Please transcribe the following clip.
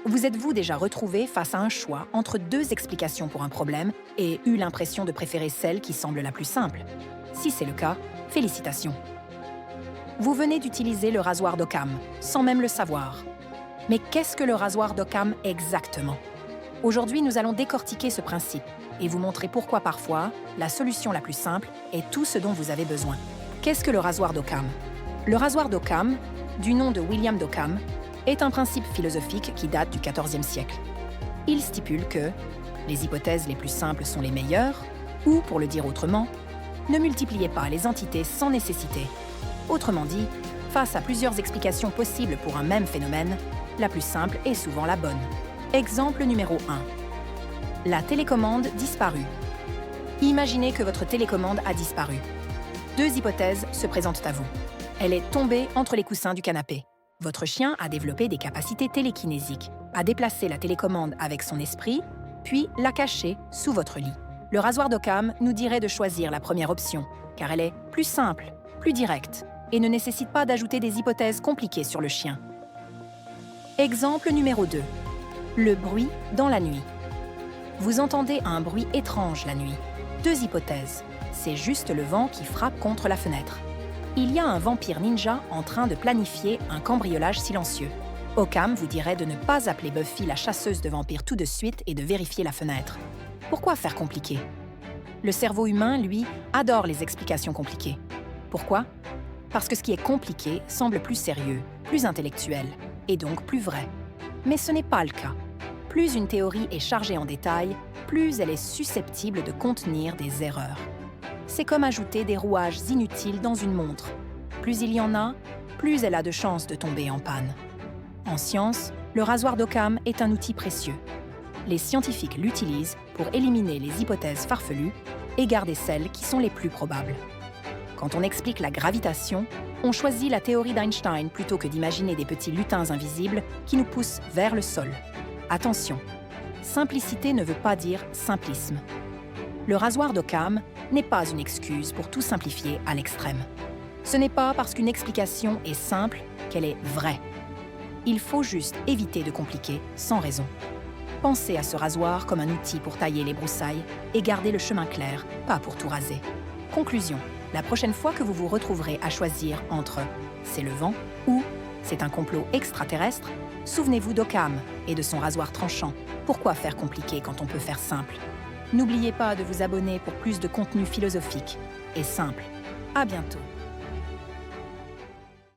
Vous êtes-vous déjà retrouvé face à un choix entre deux explications pour un problème et eu l'impression de préférer celle qui semble la plus simple? Si c'est le cas, félicitations. Vous venez d'utiliser le rasoir d'Occam, sans même le savoir. Mais qu'est-ce que le rasoir d'Occam exactement? Aujourd'hui, nous allons décortiquer ce principe et vous montrer pourquoi parfois, la solution la plus simple est tout ce dont vous avez besoin. Qu'est-ce que le rasoir d'Occam? Le rasoir d'Occam, du nom de William d'Occam, est un principe philosophique qui date du XIVe siècle. Il stipule que les hypothèses les plus simples sont les meilleures, ou, pour le dire autrement, ne multipliez pas les entités sans nécessité. Autrement dit, face à plusieurs explications possibles pour un même phénomène, la plus simple est souvent la bonne. Exemple numéro 1. La télécommande disparue. Imaginez que votre télécommande a disparu. Deux hypothèses se présentent à vous. Elle est tombée entre les coussins du canapé. Votre chien a développé des capacités télékinésiques, a déplacé la télécommande avec son esprit, puis l'a cachée sous votre lit. Le rasoir d'Occam nous dirait de choisir la première option, car elle est plus simple, plus directe, et ne nécessite pas d'ajouter des hypothèses compliquées sur le chien. Exemple numéro 2. Le bruit dans la nuit. Vous entendez un bruit étrange la nuit. Deux hypothèses. C'est juste le vent qui frappe contre la fenêtre. Il y a un vampire ninja en train de planifier un cambriolage silencieux. Occam vous dirait de ne pas appeler Buffy la chasseuse de vampires tout de suite et de vérifier la fenêtre. Pourquoi faire compliqué? Le cerveau humain, lui, adore les explications compliquées. Pourquoi? Parce que ce qui est compliqué semble plus sérieux, plus intellectuel, et donc plus vrai. Mais ce n'est pas le cas. Plus une théorie est chargée en détails, plus elle est susceptible de contenir des erreurs. C'est comme ajouter des rouages inutiles dans une montre. Plus il y en a, plus elle a de chances de tomber en panne. En science, le rasoir d'Occam est un outil précieux. Les scientifiques l'utilisent pour éliminer les hypothèses farfelues et garder celles qui sont les plus probables. Quand on explique la gravitation, on choisit la théorie d'Einstein plutôt que d'imaginer des petits lutins invisibles qui nous poussent vers le sol. Attention, simplicité ne veut pas dire simplisme. Le rasoir d'Occam n'est pas une excuse pour tout simplifier à l'extrême. Ce n'est pas parce qu'une explication est simple qu'elle est vraie. Il faut juste éviter de compliquer sans raison. Pensez à ce rasoir comme un outil pour tailler les broussailles et garder le chemin clair, pas pour tout raser. Conclusion, la prochaine fois que vous vous retrouverez à choisir entre « c'est le vent » ou « c'est un complot extraterrestre », souvenez-vous d'Occam et de son rasoir tranchant. Pourquoi faire compliqué quand on peut faire simple? N'oubliez pas de vous abonner pour plus de contenu philosophique et simple. À bientôt.